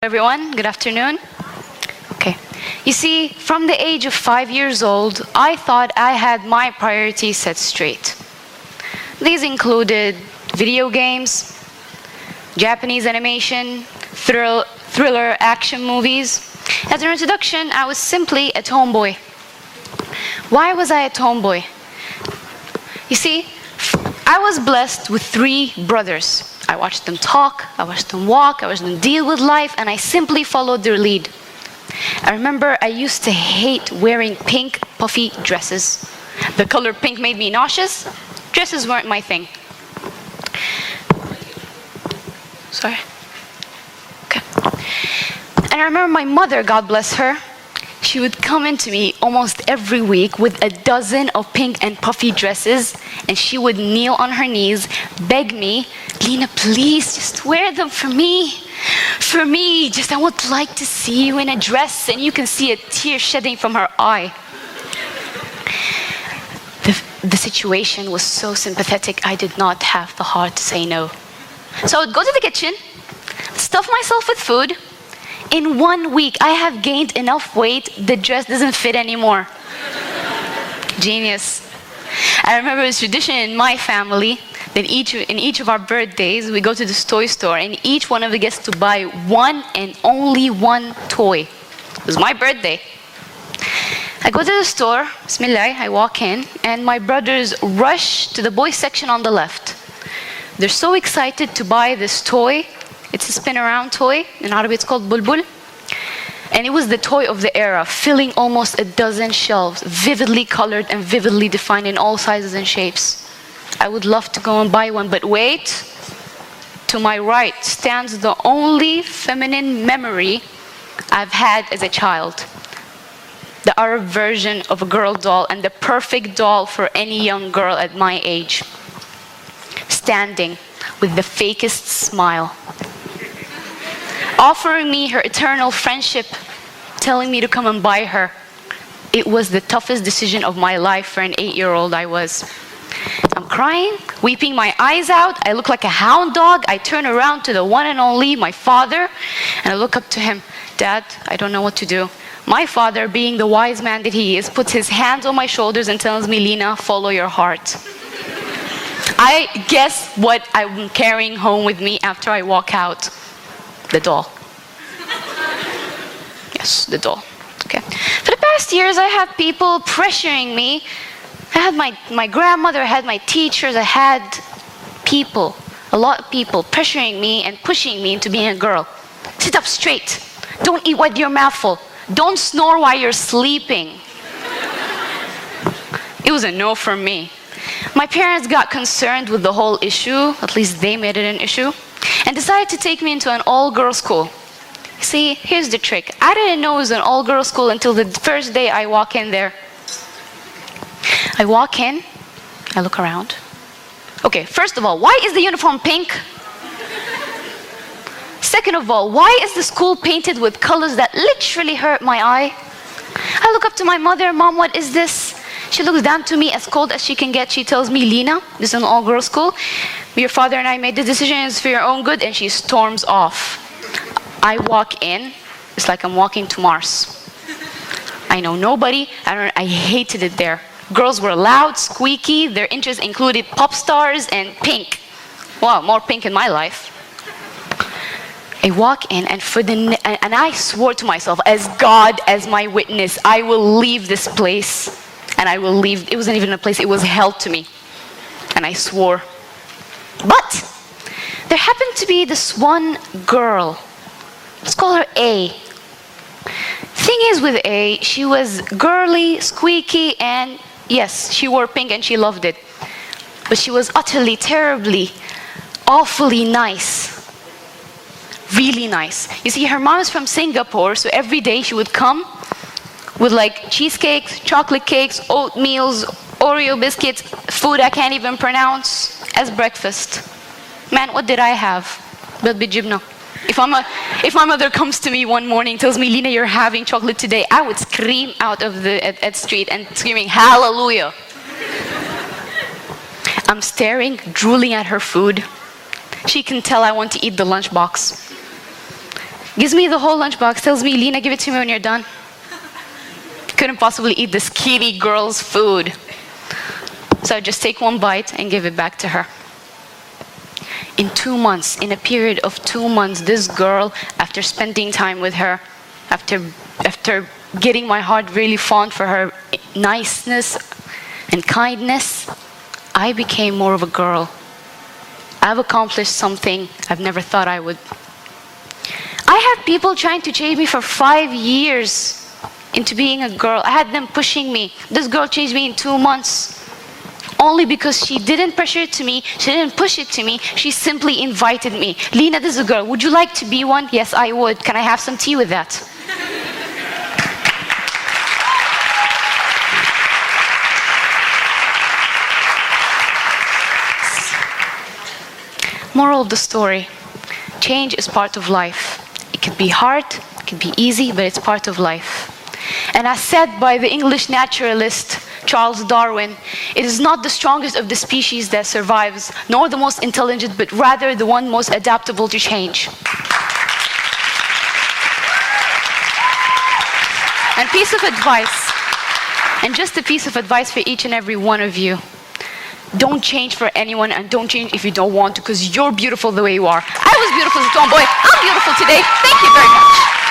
Everyone, good afternoon. Okay. You see, from the age of 5 years old, I thought I had my priorities set straight. These included video games, Japanese animation, thriller action movies. As an introduction, I was simply a tomboy. Why was I a tomboy? You see, I was blessed with 3 brothers. I watched them talk, I watched them walk, I watched them deal with life, and I simply followed their lead. I remember I used to hate wearing pink, puffy dresses. The color pink made me nauseous. Dresses weren't my thing. Sorry. Okay. And I remember my mother, God bless her, she would come into me almost every week with a dozen of pink and puffy dresses, and she would kneel on her knees, beg me, Lina, please, just wear them for me. For me, just I would like to see you in a dress, and you can see a tear shedding from her eye. The situation was so sympathetic, I did not have the heart to say no. So I would go to the kitchen, stuff myself with food. In 1 week, I have gained enough weight, the dress doesn't fit anymore. Genius. I remember it was tradition in my family that in each of our birthdays, we go to this toy store and each one of us gets to buy one and only one toy. It was my birthday. I go to the store, Bismillah, I walk in, and my brothers rush to the boys section on the left. They're so excited to buy this toy. It's a spin-around toy. In Arabic, it's called bulbul. And it was the toy of the era, filling almost a dozen shelves, vividly colored and vividly defined in all sizes and shapes. I would love to go and buy one, but wait. To my right stands the only feminine memory I've had as a child. The Arab version of a girl doll, and the perfect doll for any young girl at my age. Standing with the fakest smile, offering me her eternal friendship, telling me to come and buy her. It was the toughest decision of my life for an 8-year-old I was. I'm crying, weeping my eyes out. I look like a hound dog. I turn around to the one and only, my father, and I look up to him. Dad, I don't know what to do. My father, being the wise man that he is, puts his hands on my shoulders and tells me, Lina, follow your heart. I guess what I'm carrying home with me after I walk out. The doll. Yes, the doll. Okay. For the past years, I had people pressuring me. I had my grandmother, I had my teachers, I had people, a lot of people pressuring me and pushing me into being a girl. Sit up straight. Don't eat with your mouth full. Don't snore while you're sleeping. It was a no from me. My parents got concerned with the whole issue, at least they made it an issue, and decided to take me into an all-girls school. See, here's the trick. I didn't know it was an all-girls school until the first day I walk in there. I walk in, I look around. Okay, first of all, why is the uniform pink? Second of all, why is the school painted with colors that literally hurt my eye? I look up to my mother, Mom, what is this? She looks down to me as cold as she can get. She tells me, Lina, this is an all-girls school. Your father and I made the decision, it's for your own good, and she storms off. I walk in, it's like I'm walking to Mars. I know nobody, I hated it there. Girls were loud, squeaky, their interests included pop stars and pink. Wow, more pink in my life. I walk in, and I swore to myself, as God as my witness, I will leave this place. And I will leave, it wasn't even a place, it was hell to me. And I swore. But there happened to be this one girl. Let's call her A. Thing is with A, she was girly, squeaky, and yes, she wore pink and she loved it. But she was utterly, terribly, awfully nice. Really nice. You see, her mom is from Singapore, so every day she would come with like cheesecakes, chocolate cakes, oatmeals, Oreo biscuits, food I can't even pronounce, as breakfast. Man, what did I have? Bijibna. If my mother comes to me one morning and tells me, Lina, you're having chocolate today, I would scream out of the street and screaming, hallelujah. I'm staring, drooling at her food. She can tell I want to eat the lunchbox. Gives me the whole lunchbox, tells me, Lina, give it to me when you're done. Couldn't possibly eat the skinny girl's food. So I just take one bite and give it back to her. In 2 months, in a period of 2 months, this girl, after spending time with her, after getting my heart really fond for her niceness and kindness, I became more of a girl. I've accomplished something I've never thought I would. I had people trying to change me for 5 years into being a girl. I had them pushing me. This girl changed me in 2 months. Only because she didn't pressure it to me, she didn't push it to me, she simply invited me. Lina, this is a girl. Would you like to be one? Yes, I would. Can I have some tea with that? Moral of the story, change is part of life. It can be hard, it can be easy, but it's part of life. And as said by the English naturalist Charles Darwin, it is not the strongest of the species that survives, nor the most intelligent, but rather the one most adaptable to change. And piece of advice, and just a piece of advice for each and every one of you. Don't change for anyone, and don't change if you don't want to, because you're beautiful the way you are. I was beautiful as a tomboy. I'm beautiful today. Thank you very much.